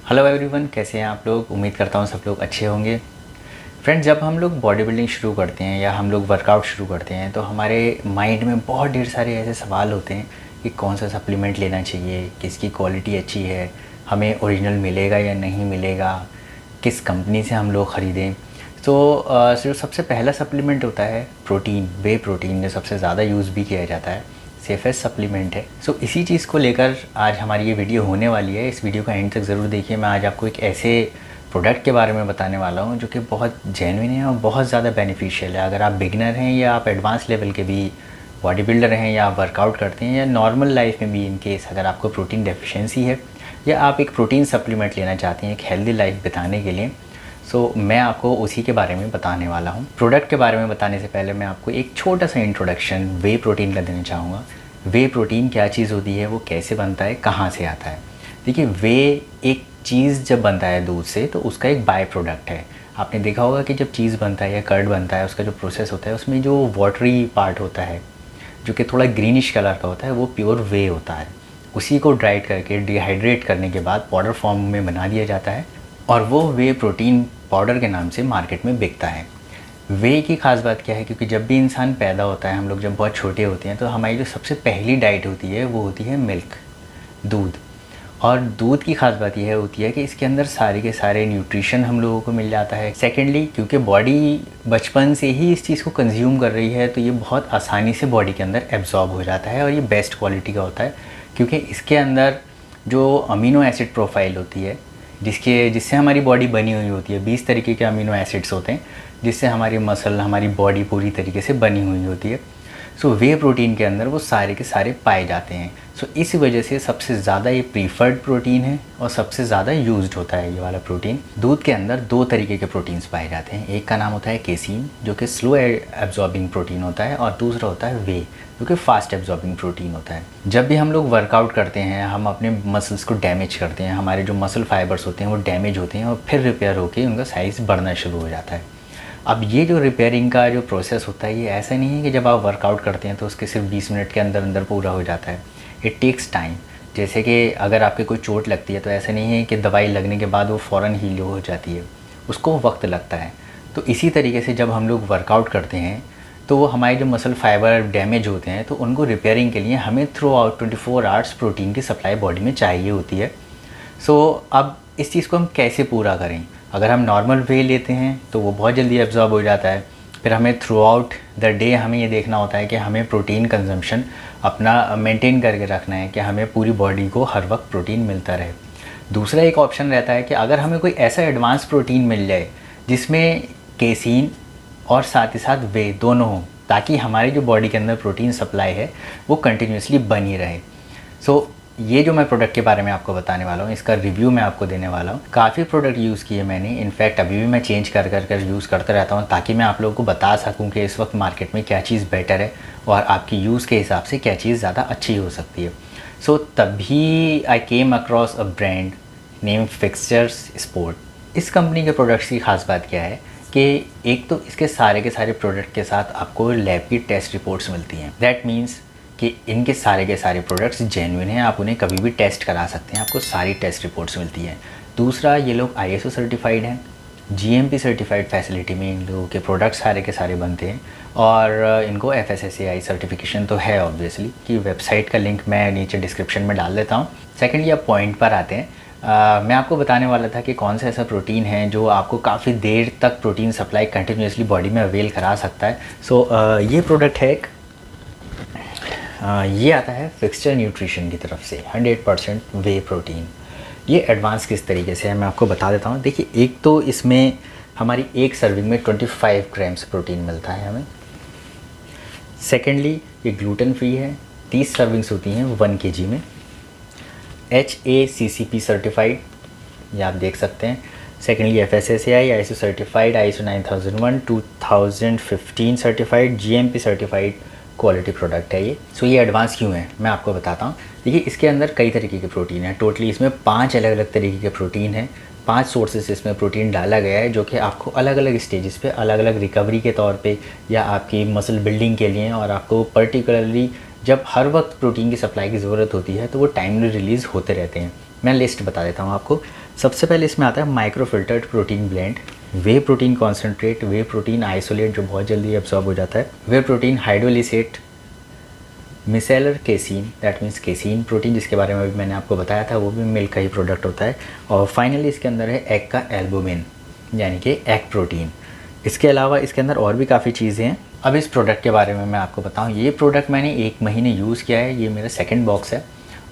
Hello everyone, कैसे हैं आप लोग। उम्मीद करता हूँ सब लोग अच्छे होंगे। फ्रेंड्स, जब हम लोग बॉडी बिल्डिंग शुरू करते हैं या हम लोग वर्कआउट शुरू करते हैं तो हमारे माइंड में बहुत ढेर सारे ऐसे सवाल होते हैं कि कौन सा सप्लीमेंट लेना चाहिए, किसकी क्वालिटी अच्छी है, हमें ओरिजिनल मिलेगा या नहीं मिलेगा, किस कंपनी से हम लोग ख़रीदें। तो जो सबसे पहला सप्लीमेंट होता है प्रोटीन, वे प्रोटीन, जो सबसे ज़्यादा यूज़ भी किया जाता है, सेफेस्ट सप्लीमेंट है। सो इसी चीज़ को लेकर आज हमारी ये वीडियो होने वाली है। इस वीडियो का एंड तक ज़रूर देखिए। मैं आज आपको एक ऐसे प्रोडक्ट के बारे में बताने वाला हूँ जो कि बहुत जेन्युइन है और बहुत ज़्यादा बेनिफिशियल है। अगर आप बिगिनर हैं या आप एडवांस लेवल के भी बॉडी बिल्डर हैं या आप वर्कआउट करते हैं या नॉर्मल लाइफ में भी इन केस अगर आपको प्रोटीन डेफिशिएंसी है या आप एक प्रोटीन सप्लीमेंट लेना चाहते हैं एक हेल्दी लाइफ बिताने के लिए, सो मैं आपको उसी के बारे में बताने वाला हूँ। प्रोडक्ट के बारे में बताने से पहले मैं आपको एक छोटा सा इंट्रोडक्शन वे प्रोटीन का देना चाहूँगा। वे प्रोटीन क्या चीज़ होती है, वो कैसे बनता है, कहाँ से आता है। देखिए, वे एक चीज़ जब बनता है दूध से तो उसका एक बाय प्रोडक्ट है। आपने देखा होगा कि जब चीज़ बनता है या कर्ड बनता है, उसका जो प्रोसेस होता है उसमें जो वाटरी पार्ट होता है जो कि थोड़ा ग्रीनिश कलर का होता है, वो प्योर वे होता है। उसी को ड्राइड करके डिहाइड्रेट करने के बाद पाउडर फॉर्म में बना दिया जाता है और वो वे प्रोटीन पाउडर के नाम से मार्केट में बिकता है। वे की ख़ास बात क्या है, क्योंकि जब भी इंसान पैदा होता है, हम लोग जब बहुत छोटे होते हैं तो हमारी जो सबसे पहली डाइट होती है वो होती है मिल्क, दूध। और दूध की ख़ास बात यह होती है कि इसके अंदर सारे के सारे न्यूट्रिशन हम लोगों को मिल जाता है। सेकेंडली, क्योंकि बॉडी बचपन से ही इस चीज़ को कंज्यूम कर रही है तो ये बहुत आसानी से बॉडी के अंदर एब्जॉर्ब हो जाता है और ये बेस्ट क्वालिटी का होता है, क्योंकि इसके अंदर जो अमीनो एसिड प्रोफाइल होती है जिससे हमारी बॉडी बनी हुई होती है, 20 तरीके के अमीनो एसिड्स होते हैं जिससे हमारी मसल, हमारी बॉडी पूरी तरीके से बनी हुई होती है। सो वे प्रोटीन के अंदर वो सारे के सारे पाए जाते हैं। सो इस वजह से सबसे ज़्यादा ये प्रीफर्ड प्रोटीन है और सबसे ज़्यादा यूज्ड होता है ये वाला प्रोटीन। दूध के अंदर दो तरीके के प्रोटीन्स पाए जाते हैं। एक का नाम होता है केसीन, जो कि स्लो एब्जॉर्बिंग प्रोटीन होता है, और दूसरा होता है वे, जो कि फास्ट एब्जॉर्बिंग प्रोटीन होता है। जब भी हम लोग वर्कआउट करते हैं, हम अपने मसल्स को डैमेज करते हैं, हमारे जो मसल फाइबर्स होते हैं वो डैमेज होते हैं और फिर रिपेयर होकर उनका साइज़ बढ़ना शुरू हो जाता है। अब ये जो रिपेयरिंग का जो प्रोसेस होता है, ये ऐसा नहीं है कि जब आप वर्कआउट करते हैं तो उसके सिर्फ 20 मिनट के अंदर अंदर पूरा हो जाता है। It takes time. जैसे कि अगर आपके कोई चोट लगती है तो ऐसा नहीं है कि दवाई लगने के बाद वो फ़ौरन हील हो जाती है, उसको वक्त लगता है। तो इसी तरीके से जब हम लोग वर्कआउट करते हैं तो वो हमारे जो मसल फाइबर डैमेज होते हैं तो उनको रिपेयरिंग के लिए हमें थ्रू आउट 24 आवर्स प्रोटीन की सप्लाई बॉडी में चाहिए होती है। सो अब इस चीज़ को हम कैसे पूरा करें। अगर हम नॉर्मल वे लेते हैं तो वो बहुत जल्दी एब्जॉर्ब हो जाता है। फिर हमें थ्रू आउट द डे हमें ये देखना होता है कि हमें प्रोटीन कंजम्पशन अपना मेंटेन करके रखना है कि हमें पूरी बॉडी को हर वक्त प्रोटीन मिलता रहे। दूसरा एक ऑप्शन रहता है कि अगर हमें कोई ऐसा एडवांस प्रोटीन मिल जाए जिसमें केसीन और साथ ही साथ वे दोनों हों, ताकि हमारी जो बॉडी के अंदर प्रोटीन सप्लाई है वो कंटिन्यूसली बनी रहे। सो ये जो मैं प्रोडक्ट के बारे में आपको बताने वाला हूँ, इसका रिव्यू मैं आपको देने वाला हूँ। काफ़ी प्रोडक्ट यूज़ किए मैंने, इनफैक्ट अभी भी मैं चेंज कर यूज़ करता रहता हूँ ताकि मैं आप लोगों को बता सकूँ कि इस वक्त मार्केट में क्या चीज़ बेटर है और आपकी यूज़ के हिसाब से क्या चीज़ ज़्यादा अच्छी हो सकती है। सो तभी I came across a brand name fixtures sport. इस कंपनी के प्रोडक्ट्स की खास बात क्या है कि एक तो इसके सारे के सारे प्रोडक्ट के साथ आपको लैब की टेस्ट रिपोर्ट्स मिलती हैं। दैट मीन्स कि इनके सारे के सारे प्रोडक्ट्स जेन्युइन हैं, आप उन्हें कभी भी टेस्ट करा सकते हैं, आपको सारी टेस्ट रिपोर्ट्स मिलती हैं। दूसरा, ये लोग ISO सर्टिफाइड हैं, GMP सर्टिफाइड फैसिलिटी में इन लोगों के प्रोडक्ट्स सारे के सारे बनते हैं और इनको FSSAI सर्टिफिकेशन तो है ऑब्वियसली, कि वेबसाइट का लिंक मैं नीचे डिस्क्रिप्शन में डाल देता हूँ। सेकेंडली, अब पॉइंट पर आते हैं। मैं आपको बताने वाला था कि कौन सा ऐसा प्रोटीन है जो आपको काफ़ी देर तक प्रोटीन सप्लाई कंटिन्यूसली बॉडी में अवेल करा सकता है। सो ये प्रोडक्ट है ये आता है फिक्सचर न्यूट्रिशन की तरफ से 100% वे प्रोटीन। ये एडवांस किस तरीके से है मैं आपको बता देता हूँ। देखिए, एक तो इसमें हमारी एक सर्विंग में 25 ग्राम्स प्रोटीन मिलता है हमें। सेकेंडली, ये ग्लूटेन फ्री है, 30 सर्विंग्स होती हैं 1 kg में। HACCP सर्टिफाइड, ये आप देख सकते हैं। Secondly, FSSAI ISO certified, ISO 9001 2015 certified, GMP certified quality product है ये। सो ये एडवांस क्यों है मैं आपको बताता हूँ। देखिए, इसके अंदर कई तरीके के प्रोटीन हैं। टोटली इसमें 5 अलग अलग तरीके के प्रोटीन हैं। 5 सोर्सेस इसमें प्रोटीन डाला गया है जो कि आपको अलग अलग स्टेजेस पे अलग अलग रिकवरी के तौर पे या आपकी मसल बिल्डिंग के लिए, और आपको पर्टिकुलरली जब हर वक्त प्रोटीन की सप्लाई की ज़रूरत होती है तो वो टाइमली रिलीज़ होते रहते हैं। मैं लिस्ट बता देता हूँ आपको। सबसे पहले इसमें आता है micro filtered protein blend, whey protein concentrate, whey protein isolate जो बहुत जल्दी एब्जॉर्ब हो जाता है, whey protein hydrolysate, micellar casein, that means casein protein जिसके बारे में अभी मैंने आपको बताया था, वो भी मिल्क का ही प्रोडक्ट होता है। और फाइनली इसके अंदर है एग का एल्बुमिन यानी कि एग प्रोटीन। इसके अलावा इसके अंदर और भी काफ़ी चीज़ें हैं। अब इस प्रोडक्ट के बारे में मैं आपको बताऊं, ये प्रोडक्ट मैंने 1 महीने यूज़ किया है, ये मेरा सेकंड बॉक्स है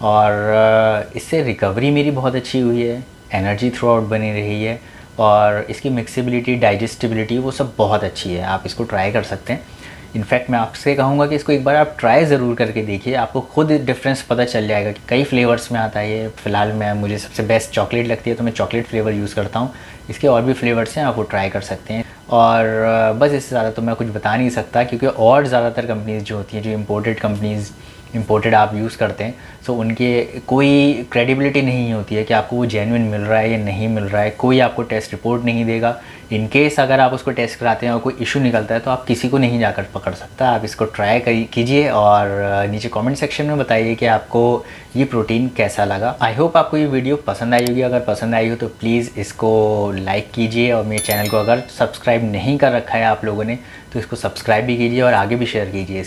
और इससे रिकवरी मेरी बहुत अच्छी हुई है, एनर्जी थ्रू आउट बनी रही है और इसकी मिक्सिबिलिटी, डाइजेस्टिबिलिटी वो सब बहुत अच्छी है। आप इसको ट्राई कर सकते हैं। इनफैक्ट मैं आपसे कहूँगा कि इसको एक बार आप ट्राई ज़रूर करके देखिए, आपको खुद डिफरेंस पता चल जाएगा कि कई फ्लेवर्स में आता है ये। फ़िलहाल मुझे सबसे बेस्ट चॉकलेट लगती है तो मैं चॉकलेट फ्लेवर यूज़ करता हूँ। इसके और भी फ्लेवर्स हैं, आप वो ट्राई कर सकते हैं। और बस इससे ज़्यादा तो मैं कुछ बता नहीं सकता क्योंकि और ज़्यादातर कंपनीज़ जो होती हैं, जो इम्पोर्टेड आप यूज़ करते हैं, सो उनके कोई क्रेडिबिलिटी नहीं होती है कि आपको वो जेन्युइन मिल रहा है या नहीं मिल रहा है। कोई आपको टेस्ट रिपोर्ट नहीं देगा। इन केस अगर आप उसको टेस्ट कराते हैं और कोई इशू निकलता है तो आप किसी को नहीं जाकर पकड़ सकता। आप इसको ट्राई कीजिए और नीचे कमेंट सेक्शन में बताइए कि आपको ये प्रोटीन कैसा लगा। आई होप आपको ये वीडियो पसंद आई होगी। अगर पसंद आई हो तो प्लीज़ इसको लाइक कीजिए और मेरे चैनल को अगर सब्सक्राइब नहीं कर रखा है आप लोगों ने तो इसको सब्सक्राइब भी कीजिए और आगे भी शेयर कीजिए।